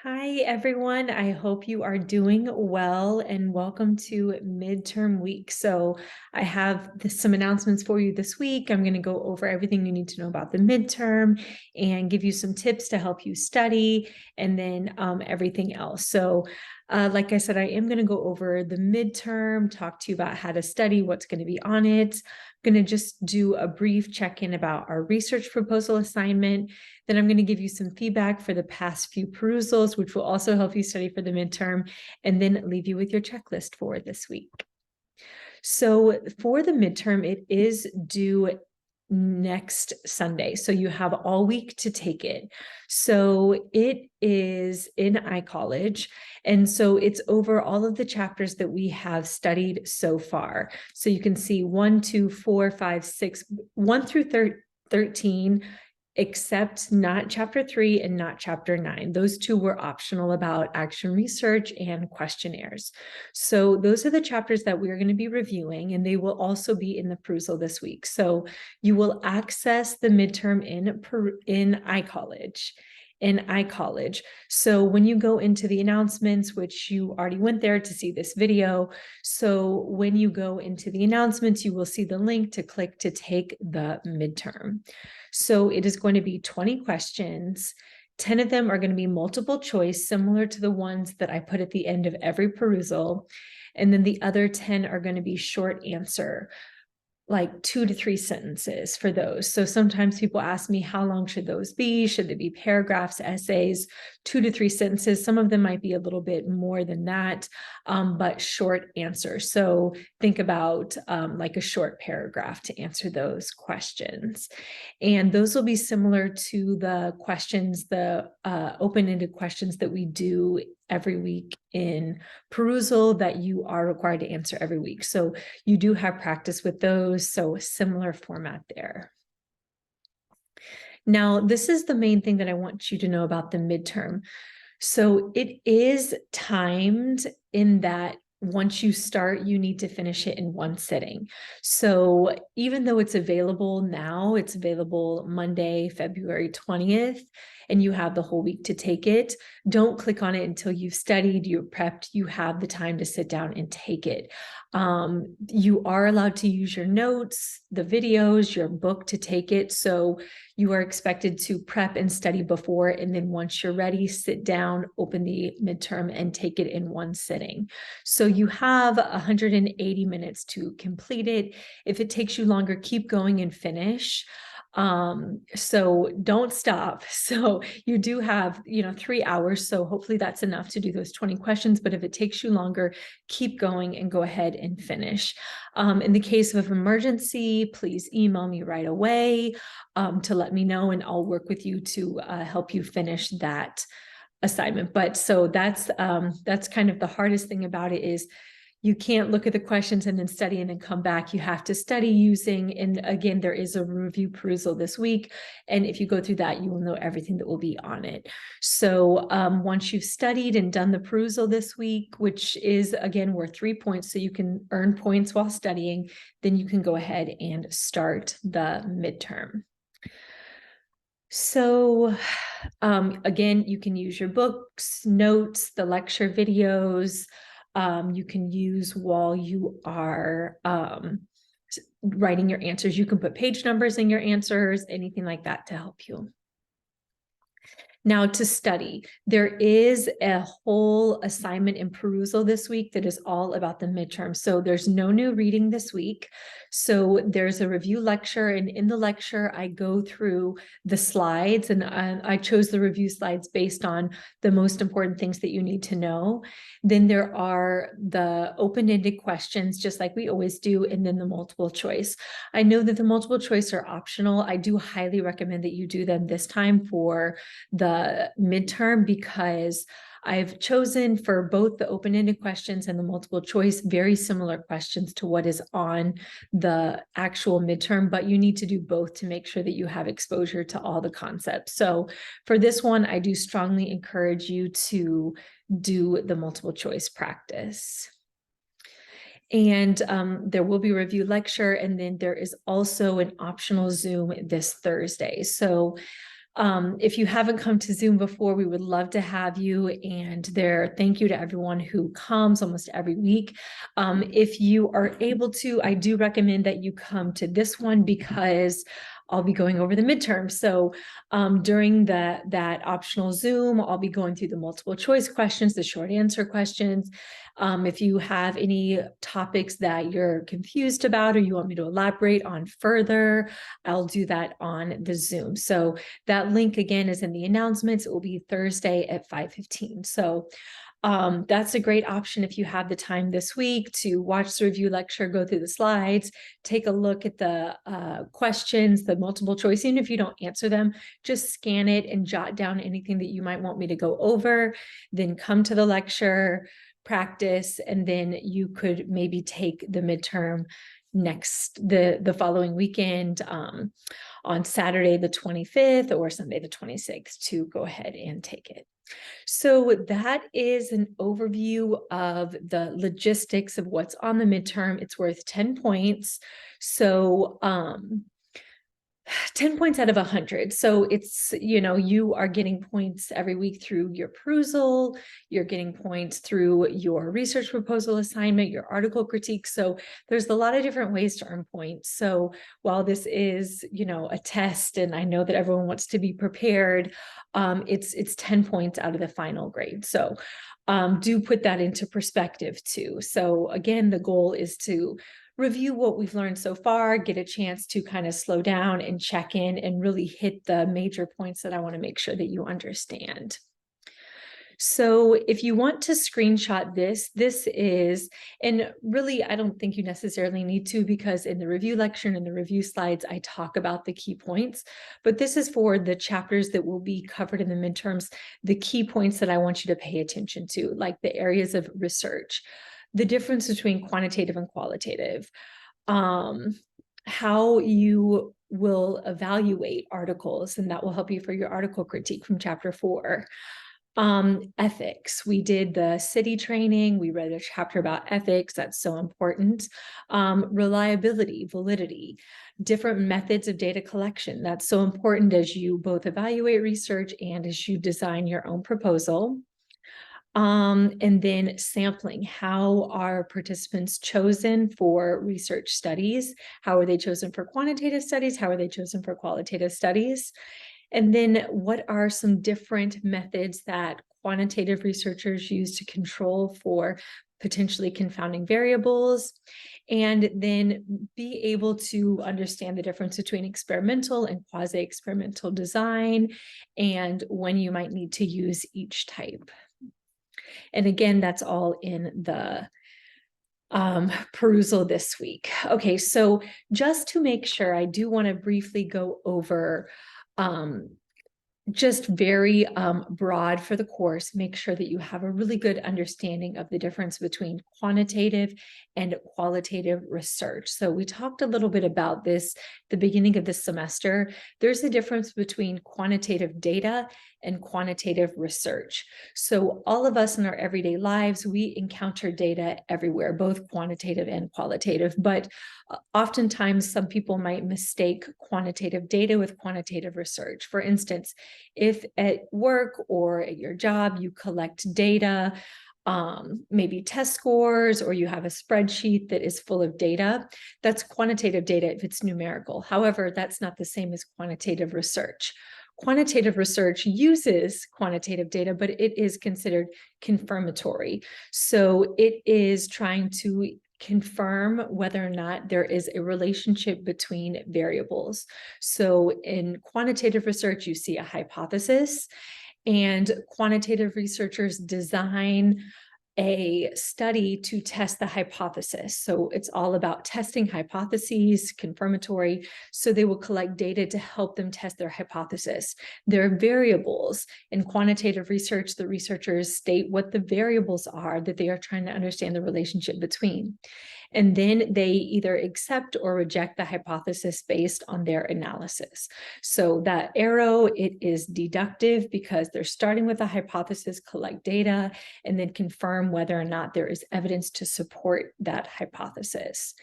Hi, everyone. I hope you are doing well and welcome to midterm week. So I have some announcements for you this week. I'm going to go over everything you need to know about the midterm and give you some tips to help you study and then everything else. So like I said, I am going to go over the midterm, talk to you about how to study, what's going to be on it. I'm going to just do a brief check-in about our research proposal assignment. Then I'm going to give you some feedback for the past few perusals, which will also help you study for the midterm, and then leave you with your checklist for this week. So for the midterm, it is due next Sunday. So you have all week to take it. So it is in iCollege. And so it's over all of the chapters that we have studied so far. So you can see 1, 2, 4, 5, 6, 1 through 13, except not chapter 3 and not chapter 9. Those two were optional about action research and questionnaires. So those are the chapters that we're going to be reviewing, and they will also be in the perusal this week. So you will access the midterm in iCollege. So when you go into the announcements, which you already went there to see this video, so when you go into the announcements, you will see the link to click to take the midterm. So it is going to be 20 questions. 10 of them are going to be multiple choice, similar to the ones that I put at the end of every perusal. And then the other 10 are going to be short answer, like 2 to 3 sentences for those. So sometimes people ask me, how long should those be? Should they be paragraphs, essays? 2 to 3 sentences. Some of them might be a little bit more than that, but short answers. So think about like a short paragraph to answer those questions. And those will be similar to the questions, the open-ended questions that we do every week in perusal that you are required to answer every week. So you do have practice with those, so a similar format there. Now, this is the main thing that I want you to know about the midterm. So it is timed in that once you start, you need to finish it in one sitting. So even though it's available now, it's available Monday, February 20th, and you have the whole week to take it. Don't click on it until you've studied, you're prepped, you have the time to sit down and take it. You are allowed to use your notes, the videos, your book to take it. So you are expected to prep and study before, and then once you're ready, sit down, open the midterm, and take it in one sitting. So you have 180 minutes to complete it. If it takes you longer, keep going and finish. So don't stop. So you do have, 3 hours. So hopefully that's enough to do those 20 questions. But if it takes you longer, keep going and go ahead and finish. In the case of an emergency, please email me right away to let me know, and I'll work with you to help you finish that assignment. But so that's kind of the hardest thing about it is you can't look at the questions and then study and then come back. You have to study using, and again, there is a review perusal this week. And if you go through that, you will know everything that will be on it. So once you've studied and done the perusal this week, which is again worth 3 points, so you can earn points while studying, then you can go ahead and start the midterm. So again, you can use your books, notes, the lecture videos, you can use while you are writing your answers. You can put page numbers in your answers, anything like that to help you. Now, to study, there is a whole assignment in perusal this week that is all about the midterm. So there's no new reading this week. So there's a review lecture, and in the lecture, I go through the slides, and I chose the review slides based on the most important things that you need to know. Then there are the open-ended questions, just like we always do, and then the multiple choice. I know that the multiple choice are optional. I do highly recommend that you do them this time for the midterm, because I've chosen for both the open-ended questions and the multiple choice very similar questions to what is on the actual midterm, but you need to do both to make sure that you have exposure to all the concepts. So for this one, I do strongly encourage you to do the multiple choice practice. And there will be a review lecture, and then there is also an optional Zoom this Thursday. So If you haven't come to Zoom before, we would love to have you. And thank you to everyone who comes almost every week. If you are able to, I do recommend that you come to this one because I'll be going over the midterm. So during that optional Zoom, I'll be going through the multiple choice questions, the short answer questions. If you have any topics that you're confused about or you want me to elaborate on further, I'll do that on the Zoom. So that link again is in the announcements. It will be Thursday at 5:15. So that's a great option if you have the time this week to watch the review lecture, go through the slides, take a look at the questions, the multiple choice. Even if you don't answer them, just scan it and jot down anything that you might want me to go over, then come to the lecture, practice, and then you could maybe take the midterm the following weekend on Saturday the 25th or Sunday the 26th to go ahead and take it. So that is an overview of the logistics of what's on the midterm. It's worth 10 points. So 10 points out of 100. So it's, you are getting points every week through your perusal, you're getting points through your research proposal assignment, your article critique. So there's a lot of different ways to earn points. So while this is, a test, and I know that everyone wants to be prepared, it's 10 points out of the final grade. So do put that into perspective too. So again, the goal is to review what we've learned so far, get a chance to kind of slow down and check in and really hit the major points that I want to make sure that you understand. So if you want to screenshot this is, and really, I don't think you necessarily need to, because in the review lecture and in the review slides, I talk about the key points, but this is for the chapters that will be covered in the midterms, the key points that I want you to pay attention to, like the areas of research, the difference between quantitative and qualitative, how you will evaluate articles, and that will help you for your article critique from chapter 4. Ethics. We did the city training. We read a chapter about ethics. That's so important. Reliability, validity, different methods of data collection. That's so important as you both evaluate research and as you design your own proposal. And then sampling. How are participants chosen for research studies? How are they chosen for quantitative studies? How are they chosen for qualitative studies? And then what are some different methods that quantitative researchers use to control for potentially confounding variables? And then be able to understand the difference between experimental and quasi-experimental design and when you might need to use each type. And again, that's all in the perusal this week. Okay, so just to make sure, I do want to briefly go over just very broad for the course, make sure that you have a really good understanding of the difference between quantitative and qualitative research. So we talked a little bit about this at the beginning of this semester. There's a difference between quantitative data and quantitative research. So all of us in our everyday lives, we encounter data everywhere, both quantitative and qualitative, but oftentimes some people might mistake quantitative data with quantitative research. For instance, if at work or at your job, you collect data, maybe test scores, or you have a spreadsheet that is full of data, that's quantitative data if it's numerical. However, that's not the same as quantitative research. Quantitative research uses quantitative data, but it is considered confirmatory. So it is trying to confirm whether or not there is a relationship between variables. So in quantitative research, you see a hypothesis, and quantitative researchers design a study to test the hypothesis. So it's all about testing hypotheses, confirmatory. So they will collect data to help them test their hypothesis. There are variables. In quantitative research, the researchers state what the variables are that they are trying to understand the relationship between. And then they either accept or reject the hypothesis based on their analysis. So that arrow, it is deductive because they're starting with a hypothesis, collect data, and then confirm whether or not there is evidence to support that hypothesis.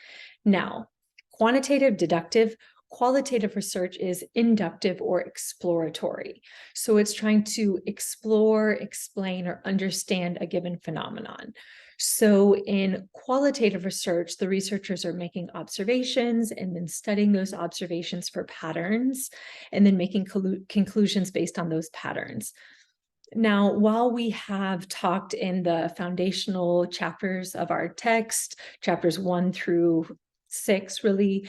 Now, quantitative, deductive. qualitative research is inductive or exploratory. So it's trying to explore, explain, or understand a given phenomenon. So in qualitative research, the researchers are making observations and then studying those observations for patterns and then making conclusions based on those patterns. Now, while we have talked in the foundational chapters of our text, chapters 1 through 6, really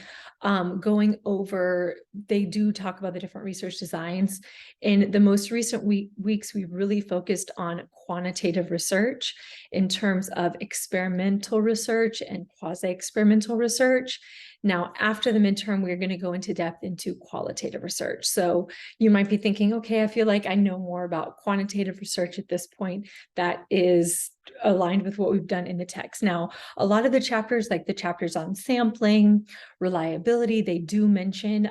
going over, they do talk about the different research designs. In the most recent weeks, we've really focused on quantitative research in terms of experimental research and quasi-experimental research. Now, after the midterm, we're going to go into depth into qualitative research. So you might be thinking, okay, I feel like I know more about quantitative research at this point. That is aligned with what we've done in the text. Now, a lot of the chapters, like the chapters on sampling, reliability, they do mention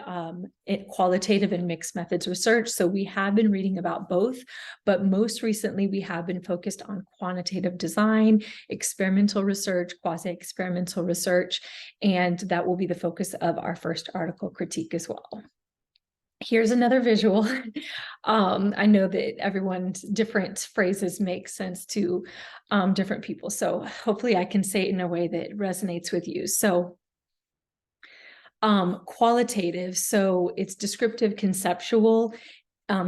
qualitative and mixed methods research. So we have been reading about both, but most recently we have been focused on quantitative design, experimental research, quasi-experimental research, and that will be the focus of our first article critique as well. Here's another visual. I know that everyone's different phrases make sense to different people. So hopefully I can say it in a way that resonates with you. So qualitative, so it's descriptive, conceptual,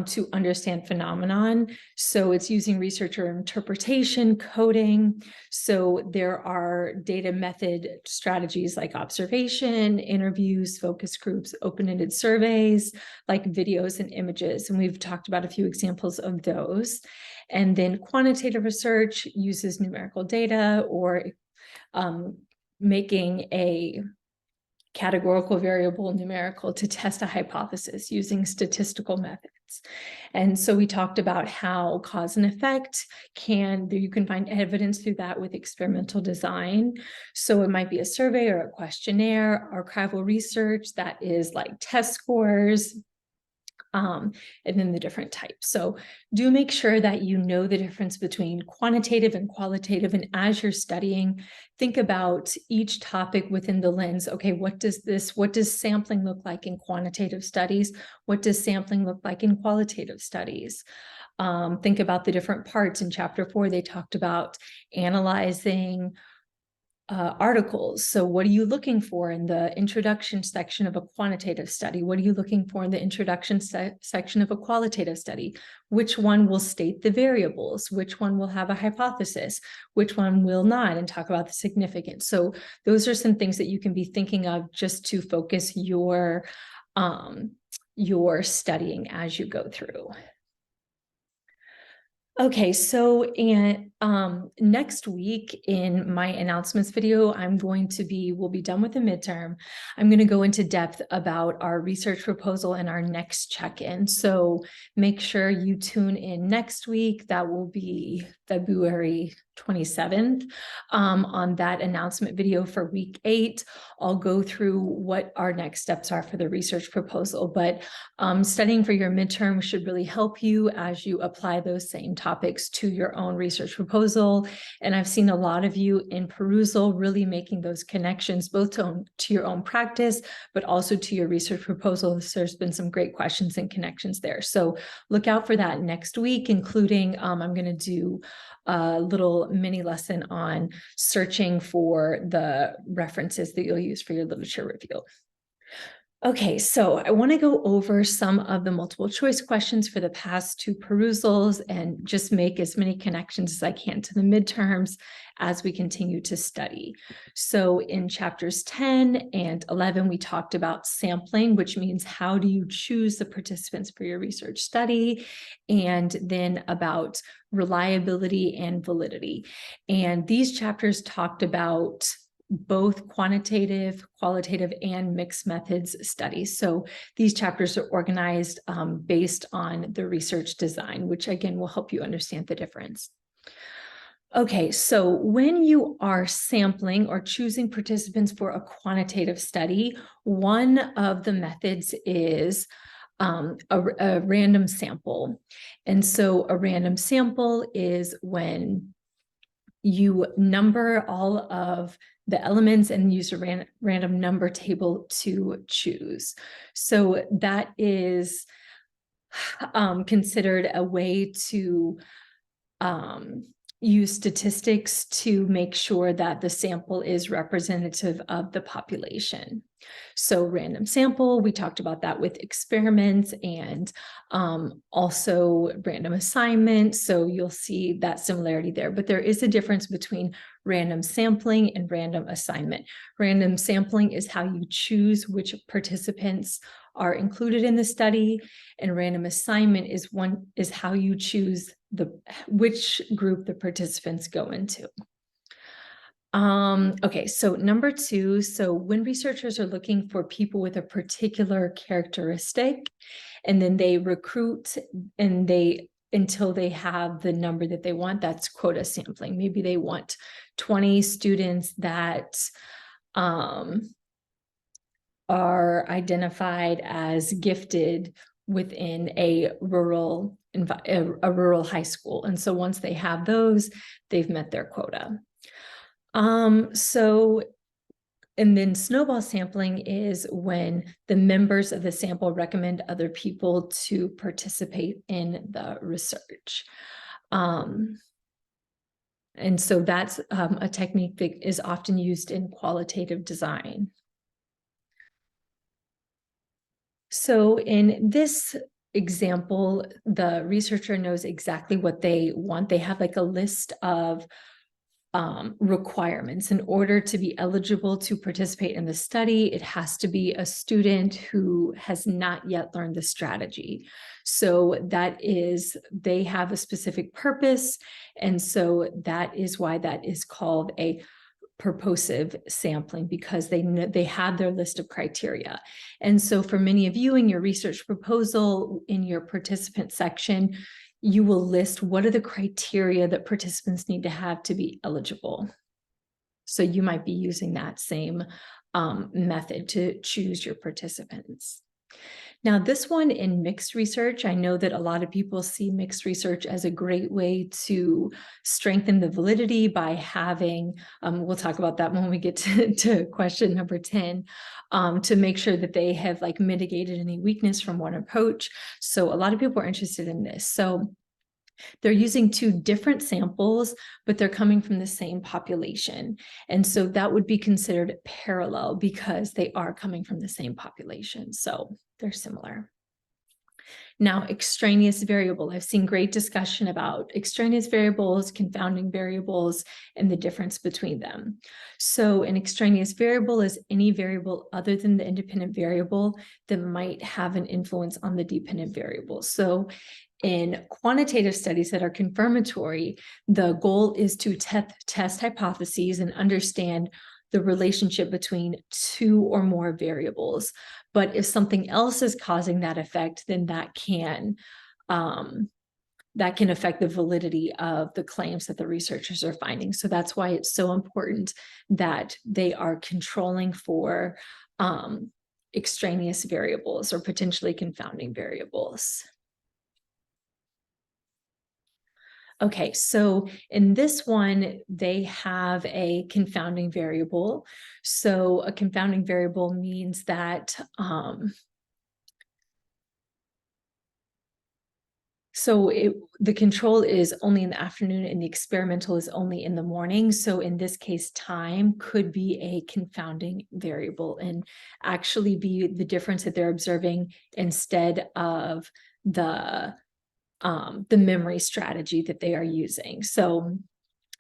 to understand phenomenon. So it's using researcher interpretation, coding. So there are data method strategies like observation, interviews, focus groups, open-ended surveys, like videos and images. And we've talked about a few examples of those. And then quantitative research uses numerical data or making a categorical variable numerical to test a hypothesis using statistical methods. And so we talked about how cause and effect you can find evidence through that with experimental design. So it might be a survey or a questionnaire, archival research that is like test scores, and then the different types. So do make sure that you know the difference between quantitative and qualitative. And as you're studying, think about each topic within the lens. Okay, what does sampling look like in quantitative studies? What does sampling look like in qualitative studies? Think about the different parts. In chapter 4, they talked about analyzing articles. So what are you looking for in the introduction section of a quantitative study? What are you looking for in the introduction section of a qualitative study? Which one will state the variables? Which one will have a hypothesis? Which one will not? And talk about the significance. So those are some things that you can be thinking of just to focus your studying as you go through. Okay, so next week in my announcements video, we'll be done with the midterm. I'm going to go into depth about our research proposal and our next check-in. So make sure you tune in next week. That will be February 27th on that announcement video for week 8. I'll go through what our next steps are for the research proposal, but studying for your midterm should really help you as you apply those same topics to your own research proposal. And I've seen a lot of you in perusal really making those connections, both to your own practice, but also to your research proposal. There's been some great questions and connections there. So look out for that next week, including I'm going to do a little mini lesson on searching for the references that you'll use for your literature review. Okay, so I want to go over some of the multiple choice questions for the past 2 perusals and just make as many connections as I can to the midterms as we continue to study. So in chapters 10 and 11, we talked about sampling, which means how do you choose the participants for your research study, and then about reliability and validity. And these chapters talked about both quantitative, qualitative, and mixed methods studies. So these chapters are organized based on the research design, which again will help you understand the difference. Okay, so when you are sampling or choosing participants for a quantitative study, one of the methods is a random sample. And so a random sample is when you number all of the elements and use a random number table to choose. So that is considered a way to use statistics to make sure that the sample is representative of the population. So random sample, we talked about that with experiments and also random assignment. So you'll see that similarity there, but there is a difference between random sampling and random assignment. Random sampling is how you choose which participants are included in the study, and random assignment is how you choose which group the participants go into. Okay, so number 2, so when researchers are looking for people with a particular characteristic, and then they recruit and until they have the number that they want, that's quota sampling. Maybe they want 20 students that are identified as gifted within a rural high school. And so once they have those, they've met their quota. And then snowball sampling is when the members of the sample recommend other people to participate in the research. And so that's a technique that is often used in qualitative design. So in this example, the researcher knows exactly what they want. They have like a list of requirements. In order to be eligible to participate in the study, it has to be a student who has not yet learned the strategy. So that is, they have a specific purpose. And so that is why that is called a purposive sampling, because they have their list of criteria. And so for many of you in your research proposal, in your participant section, you will list what are the criteria that participants need to have to be eligible. So you might be using that same method to choose your participants. Now, this one in mixed research, I know that a lot of people see mixed research as a great way to strengthen the validity by having, we'll talk about that when we get to question number 10, to make sure that they have like mitigated any weakness from one approach. So a lot of people are interested in this. So they're using 2 different samples, but they're coming from the same population. And so that would be considered parallel because they are coming from the same population. So they're similar. Now, extraneous variable. I've seen great discussion about extraneous variables, confounding variables, and the difference between them. So an extraneous variable is any variable other than the independent variable that might have an influence on the dependent variable. So in quantitative studies that are confirmatory, the goal is to test hypotheses and understand the relationship between 2 or more variables. But if something else is causing that effect, then that can affect the validity of the claims that the researchers are finding. So that's why it's so important that they are controlling for extraneous variables or potentially confounding variables. Okay, so in this one, they have a confounding variable. So a confounding variable means that the control is only in the afternoon and the experimental is only in the morning. So in this case, time could be a confounding variable and actually be the difference that they're observing instead of the memory strategy that they are using. So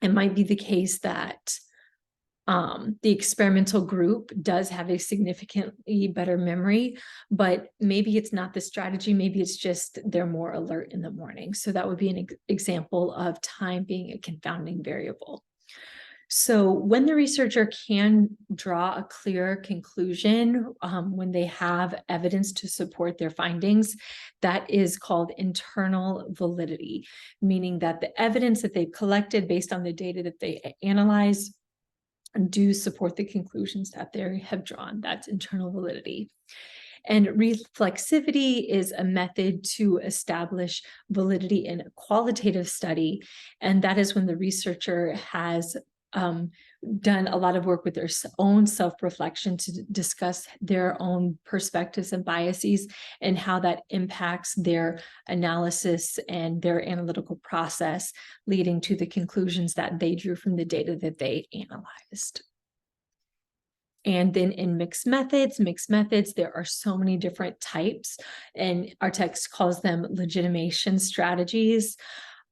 it might be the case that the experimental group does have a significantly better memory, but maybe it's not the strategy, maybe it's just they're more alert in the morning. So that would be an example of time being a confounding variable. So when the researcher can draw a clear conclusion, when they have evidence to support their findings, that is called internal validity, meaning that the evidence that they've collected based on the data that they analyze do support the conclusions that they have drawn. That's internal validity. And reflexivity is a method to establish validity in a qualitative study. And that is when the researcher has done a lot of work with their own self-reflection to discuss their own perspectives and biases and how that impacts their analysis and their analytical process, leading to the conclusions that they drew from the data that they analyzed. And then in mixed methods, there are so many different types, and our text calls them legitimation strategies.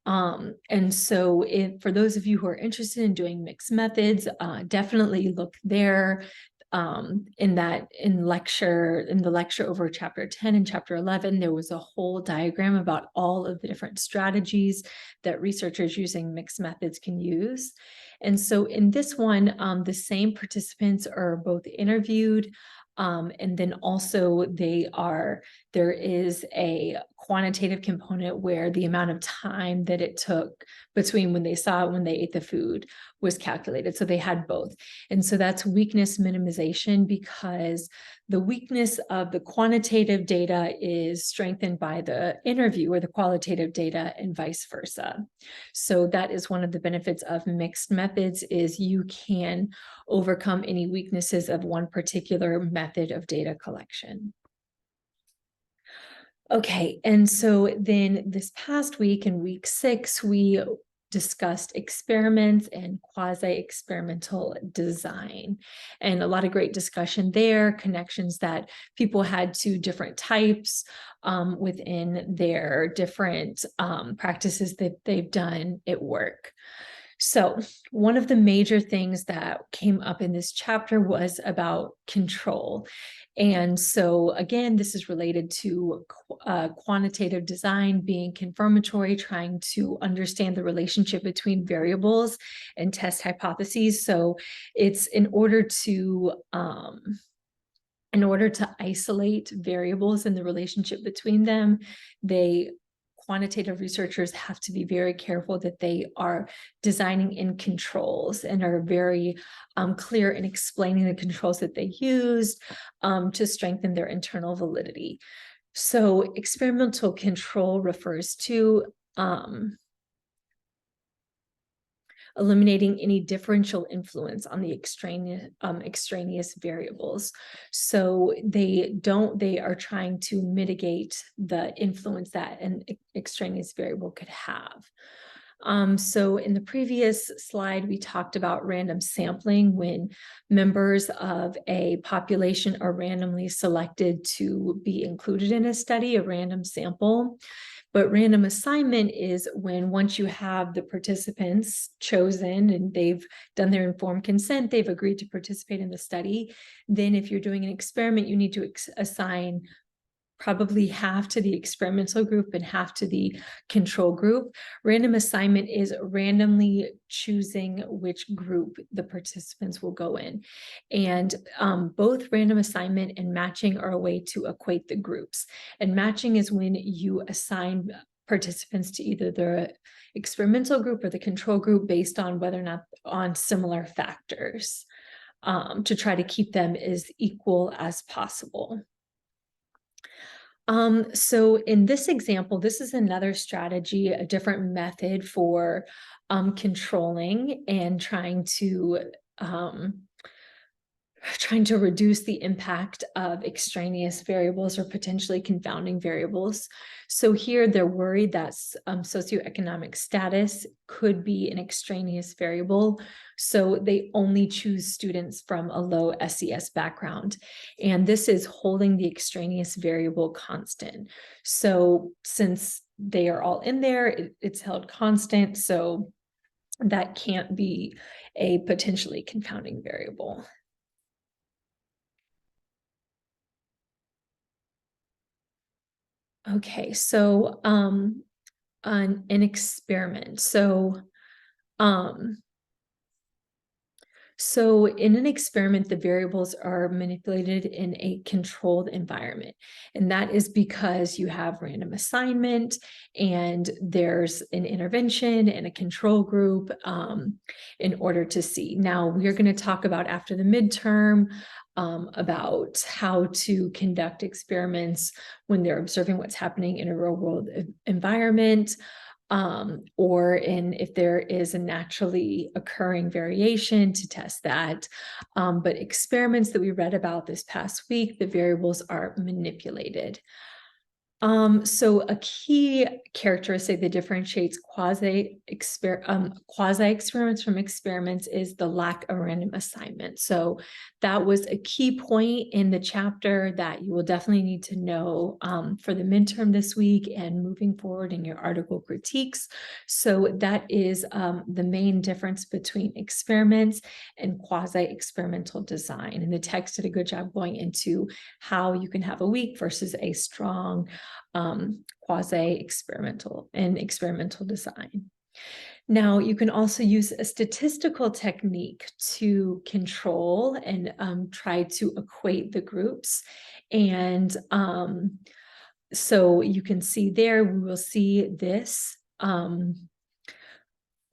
And so for those of you who are interested in doing mixed methods, definitely look there. In the lecture over chapter 10 and chapter 11, there was a whole diagram about all of the different strategies that researchers using mixed methods can use. And so in this one, the same participants are both interviewed, and then also there is a quantitative component where the amount of time that it took between when they saw it, when they ate the food, was calculated. So they had both. And so that's weakness minimization, because the weakness of the quantitative data is strengthened by the interview or the qualitative data, and vice versa. So that is one of the benefits of mixed methods, is you can overcome any weaknesses of one particular method of data collection. Okay, and so then this past week, in week 6, we discussed experiments and quasi-experimental design, and a lot of great discussion there, connections that people had to different types within their different practices that they've done at work. So one of the major things that came up in this chapter was about control. And so again, this is related to quantitative design being confirmatory, trying to understand the relationship between variables and test hypotheses. So it's in order to isolate variables and the relationship between them, quantitative researchers have to be very careful that they are designing in controls and are very clear in explaining the controls that they used to strengthen their internal validity. So experimental control refers to eliminating any differential influence on the extraneous variables. So they are trying to mitigate the influence that an extraneous variable could have. So in the previous slide, we talked about random sampling, when members of a population are randomly selected to be included in a study, a random sample. But random assignment is when, once you have the participants chosen and they've done their informed consent, they've agreed to participate in the study, then if you're doing an experiment, you need to assign probably half to the experimental group and half to the control group. Random assignment is randomly choosing which group the participants will go in. And both random assignment and matching are a way to equate the groups. And matching is when you assign participants to either the experimental group or the control group based on whether or not on similar factors, to try to keep them as equal as possible. So in this example, this is another strategy, a different method for controlling and trying to reduce the impact of extraneous variables or potentially confounding variables. So here they're worried that socioeconomic status could be an extraneous variable. So they only choose students from a low SES background. And this is holding the extraneous variable constant. So since they are all in there, it's held constant. So that can't be a potentially confounding variable. Okay, so an experiment. So So in an experiment, the variables are manipulated in a controlled environment. And that is because you have random assignment and there's an intervention and a control group in order to see. Now we're going to talk about after the midterm about how to conduct experiments when they're observing what's happening in a real world environment. Or if there is a naturally occurring variation to test that. But experiments that we read about this past week, the variables are manipulated. So a key characteristic that differentiates quasi-experiments from experiments is the lack of random assignment. So that was a key point in the chapter that you will definitely need to know for the midterm this week and moving forward in your article critiques. So that is the main difference between experiments and quasi-experimental design. And the text did a good job going into how you can have a weak versus a strong quasi-experimental and experimental design. Now, you can also use a statistical technique to control and try to equate the groups. And so you can see there, we will see this,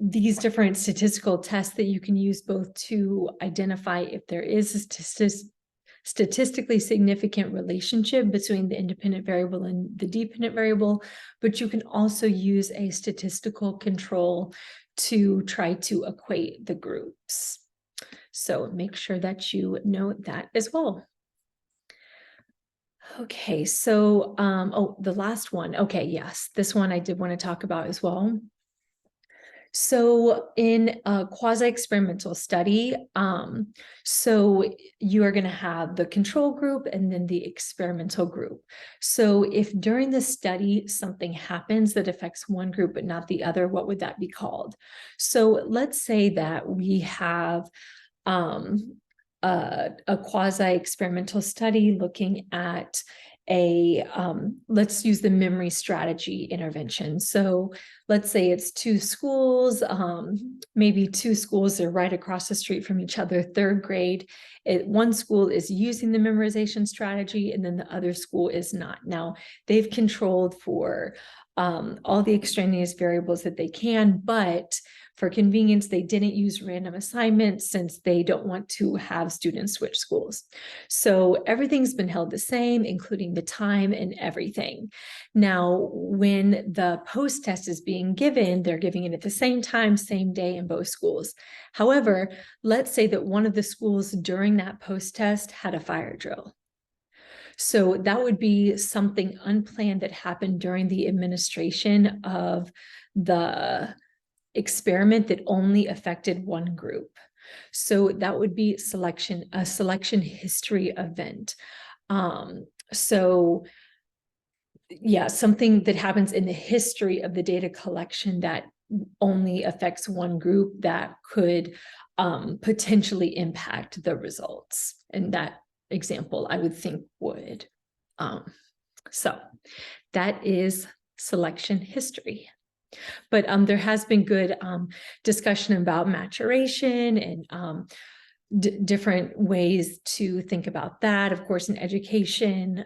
these different statistical tests that you can use both to identify if there is a statistically significant relationship between the independent variable and the dependent variable, but you can also use a statistical control to try to equate the groups. So make sure that you note that as well. Okay, so, oh, the last one. Okay, yes, this one I did want to talk about as well. So in a quasi-experimental study, so you are going to have the control group and then the experimental group. So if during the study something happens that affects one group but not the other, what would that be called? So let's say that we have a quasi-experimental study looking at let's use the memory strategy intervention. So let's say it's two schools, maybe two schools are right across the street from each other, third grade. One school is using the memorization strategy and then the other school is not. Now they've controlled for all the extraneous variables that they can, but for convenience, they didn't use random assignments since they don't want to have students switch schools. So everything's been held the same, including the time and everything. Now, when the post test is being given, they're giving it at the same time, same day in both schools. However, let's say that one of the schools during that post test had a fire drill. So that would be something unplanned that happened during the administration of the experiment that only affected one group. So that would be a selection history event. So yeah, something that happens in the history of the data collection that only affects one group that could potentially impact the results. And that example, I would think would. So that is selection history. But there has been good discussion about maturation and different ways to think about that. Of course, in education,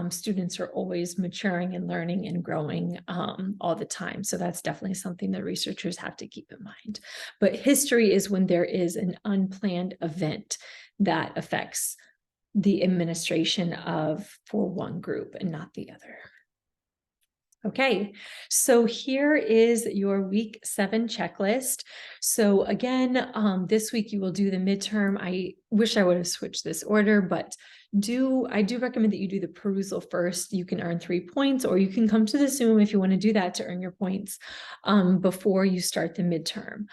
students are always maturing and learning and growing all the time. So that's definitely something that researchers have to keep in mind. But history is when there is an unplanned event that affects the administration for one group and not the other. Okay, so here is your week 7 checklist. So again, this week you will do the midterm. I wish I would have switched this order, but I do recommend that you do the perusal first. You can earn 3 points, or you can come to the Zoom if you want to do that to earn your points before you start the midterm.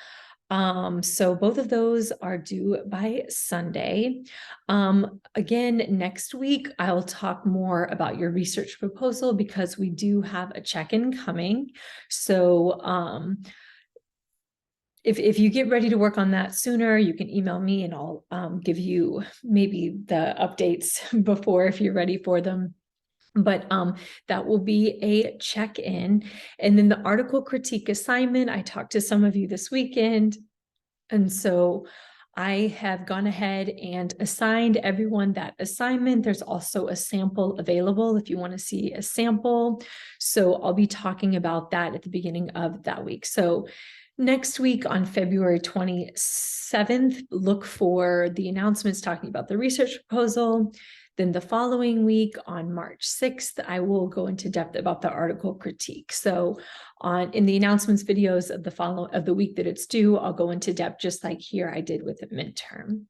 So both of those are due by Sunday. Again, next week, I'll talk more about your research proposal because we do have a check-in coming. So if you get ready to work on that sooner, you can email me and I'll give you maybe the updates before if you're ready for them. But that will be a check-in. And then the article critique assignment, I talked to some of you this weekend. And so I have gone ahead and assigned everyone that assignment. There's also a sample available if you want to see a sample. So I'll be talking about that at the beginning of that week. So next week on February 27th, look for the announcements talking about the research proposal. Then the following week on March 6th, I will go into depth about the article critique. So in the announcements videos of the week that it's due, I'll go into depth just like here I did with the midterm.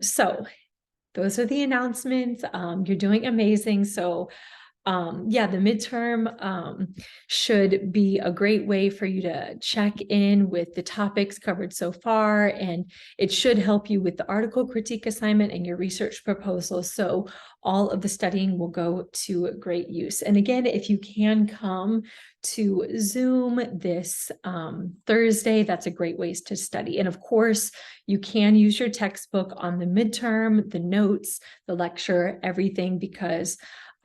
So those are the announcements. You're doing amazing. So yeah, the midterm should be a great way for you to check in with the topics covered so far, and it should help you with the article critique assignment and your research proposal. So all of the studying will go to great use. And again, if you can come to Zoom this Thursday, that's a great way to study. And of course, you can use your textbook on the midterm, the notes, the lecture, everything, because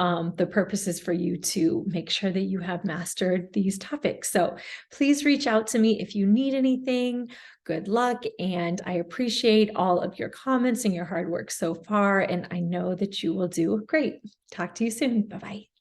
the purpose is for you to make sure that you have mastered these topics. So please reach out to me if you need anything. Good luck. And I appreciate all of your comments and your hard work so far. And I know that you will do great. Talk to you soon. Bye-bye.